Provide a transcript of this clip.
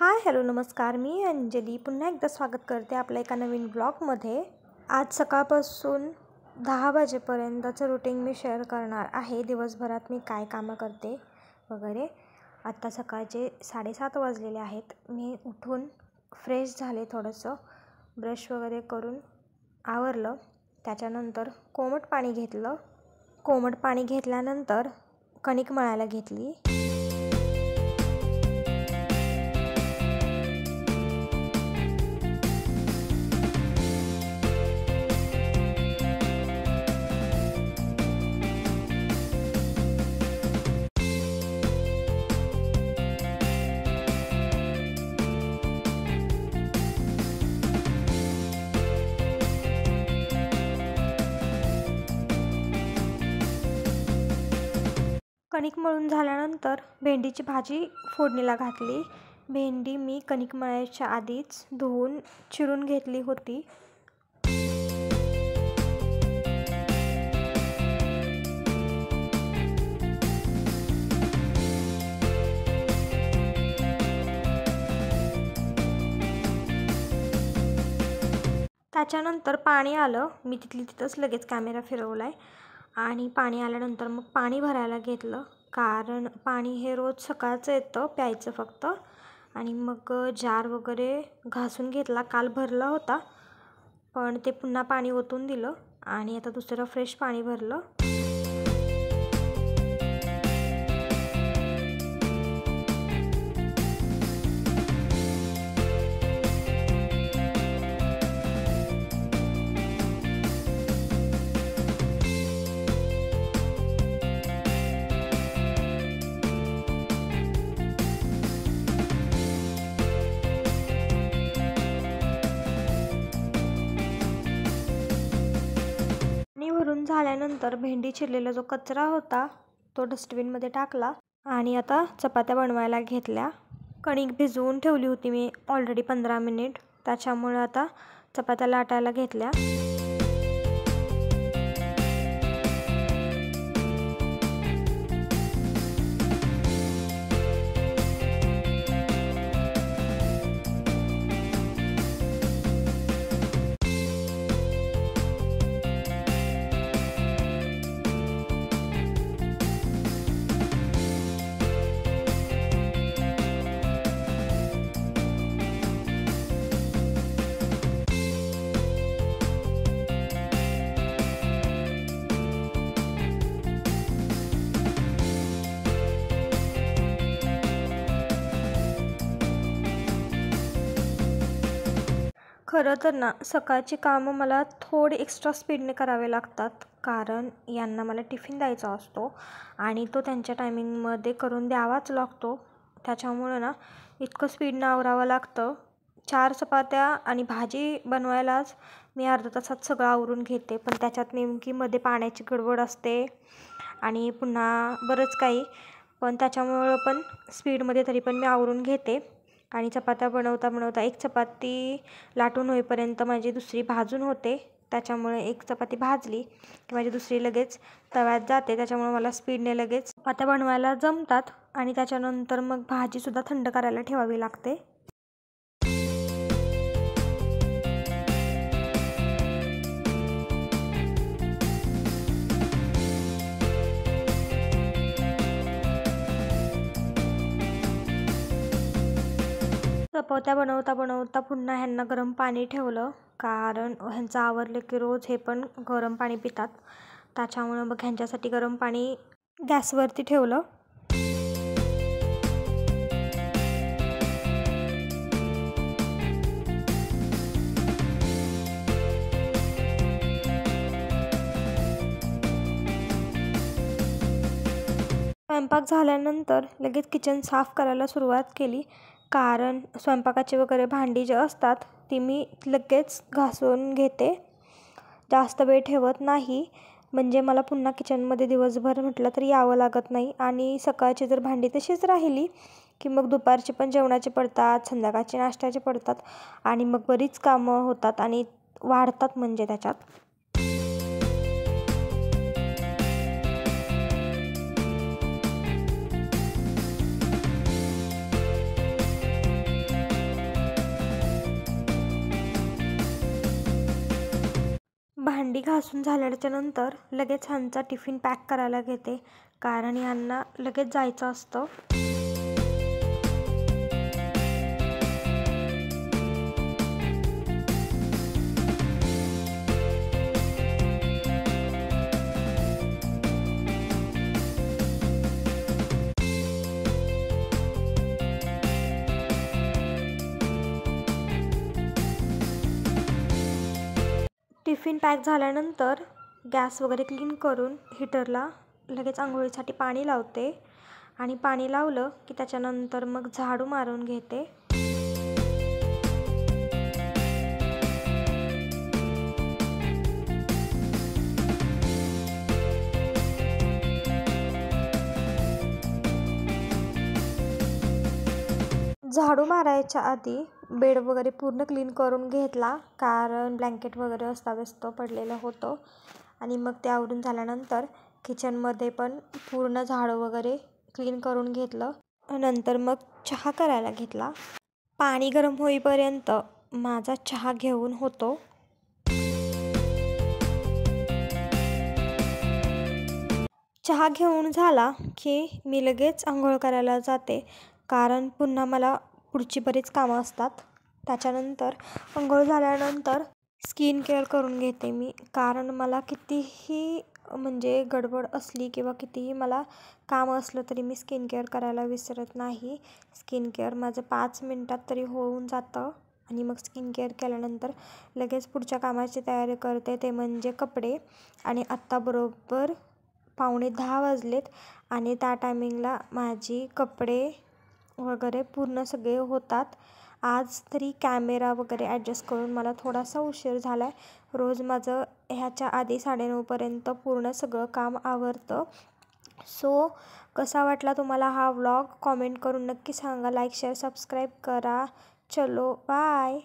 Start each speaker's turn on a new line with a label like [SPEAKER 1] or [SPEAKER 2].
[SPEAKER 1] Hi hello नमस्कार. मी अंजली पुन्हा एकदा स्वागत करते आपल्या एका नवीन ब्लॉगमध्ये. आज सकाळपासून 10 वाजेपर्यंतचं रुटीन मी शेअर करणार आहे. दिवसभरात मी काय कामं करते वगैरे. आत्ता सकाळचे 7:30 वाजलेले आहेत. मी उठून फ्रेश झाले, थोडंसं ब्रश वगैरे करून आवरलं. त्याच्यानंतर कोमट पाणी घेतलं. कोमट पाणी घेतल्यानंतर कणिक मळायला घेतली. कणिक मळून झाल्यानंतर भेंडीची भाजी फोडणीला घातली. भेंडी मी कणिक मळायच्या आधीच धुवून चिरून घेतली होती. त्याच्यानंतर पाणी आलं. मी तिथंच लगेच कॅमेरा फिरवला आहे आणि पाणी आल्यानंतर मग पाणी भरायला घेतलं, कारण पाणी हे रोज सकाळचं येतं प्यायचं फक्त. आणि मग जार वगैरे घासून घेतला. काल भरला होता पण ते पुन्हा पाणी ओतून दिलं आणि आता दुसरं फ्रेश पाणी भरलं. भरून झाल्यानंतर भेंडी चिरलेला जो कचरा होता तो डस्टबिनमध्ये टाकला आणि आता चपात्या बनवायला घेतल्या. कणिक भिजवून ठेवली होती मी ऑलरेडी 15 मिनिट, त्याच्यामुळे आता चपात्या लाटायला घेतल्या. खरं तर ना, सकाळची कामं मला थोडी एक्स्ट्रा स्पीडने करावे लागतात, कारण यांना मला टिफिन द्यायचा असतो आणि तो त्यांच्या टायमिंगमध्ये करून द्यावाच लागतो. त्याच्यामुळं ना इतकं स्पीडनं आवरावं लागतं. 4 चपात्या आणि भाजी बनवायलाच मी अर्ध्या तासात सगळं आवरून घेते, पण त्याच्यात नेमकी मध्ये पाण्याची गडबड असते आणि पुन्हा बरंच काही. पण त्याच्यामुळं पण स्पीडमध्ये तरी पण मी आवरून घेते. आणि चपात्या बनवता बनवता एक चपाती लाटून होईपर्यंत माझी दुसरी भाजून होते. त्याच्यामुळे एक चपाती भाजली की माझी दुसरी लगेच तव्यात जाते. त्याच्यामुळे मला स्पीडने लगेच चपात्या बनवायला जमतात आणि त्याच्यानंतर मग भाजीसुद्धा थंड करायला ठेवावी लागते. चपात्या बनवता बनवता पुन्हा ह्यांना गरम पाणी ठेवलं, कारण ह्यांचं आवरलं की रोज हे पण गरम पाणी पितात. त्याच्यामुळं मग ह्यांच्यासाठी गरम पाणी गॅसवरती ठेवलं. स्वयंपाक झाल्यानंतर लगेच किचन साफ करायला सुरुवात केली, कारण स्वयंपाकाची वगैरे भांडी जी असतात ती मी लगेच घासून घेते, जास्त वेळ ठेवत नाही. म्हणजे मला पुन्हा किचनमध्ये दिवसभर म्हटलं तरी यावं लागत नाही. आणि सकाळची जर भांडी तशीच राहिली की मग दुपारची पण जेवणाची पडतात, संध्याकाळची नाश्त्याची पडतात आणि मग बरीच कामं होतात आणि वाढतात म्हणजे त्याच्यात. भांडी घासून झाल्याच्या नंतर लगेच ह्यांचा टिफिन पॅक करायला घेते, कारण ह्यांना लगेच जायचं असतं. टिफिन पॅक झाल्यानंतर गॅस वगैरे क्लीन करून हीटरला लगेच आंघोळीसाठी पाणी लावते आणि पाणी लावलं की त्याच्यानंतर मग झाडू मारून घेते. झाडू मारायच्या आधी बेड वगैरे पूर्ण क्लीन करून घेतला, कारण ब्लँकेट वगैरे अस्ताव्यस्त पडलेलं होतं. आणि मग ते आवरून झाल्यानंतर किचनमध्ये पण पूर्ण झाडं वगैरे क्लीन करून घेतलं. नंतर मग चहा करायला घेतला. पाणी गरम होईपर्यंत माझा चहा घेऊन होतो. चहा घेऊन झाला की मी लगेच आंघोळ करायला जाते, कारण पुन्हा मला पुढची बरीच कामं असतात. त्याच्यानंतर आंघोळ झाल्यानंतर स्किन केअर करून घेते मी, कारण मला कितीही म्हणजे गडबड असली किंवा कितीही मला काम असलं तरी मी स्किन केअर करायला विसरत नाही. स्किन केअर माझं 5 मिनटात तरी होऊन जातं. आणि मग स्किन केअर केल्यानंतर लगेच पुढच्या कामाची तयारी करते, ते म्हणजे कपडे. आणि आत्ता बरोबर 9:45 वाजलेत आणि त्या टायमिंगला माझी कपडे वगैरे पूर्ण सगळे होतात. आज तरी कॅमेरा वगैरे ॲडजस्ट करून मला थोडासा उशीर झाला आहे. रोज माझं ह्याच्या आधी 9:30पर्यंत पूर्ण सगळं काम आवरतं. सो कसा वाटला तुम्हाला हा व्लॉग कॉमेंट करून नक्की सांगा. लाईक शेअर सबस्क्राईब करा. चलो बाय.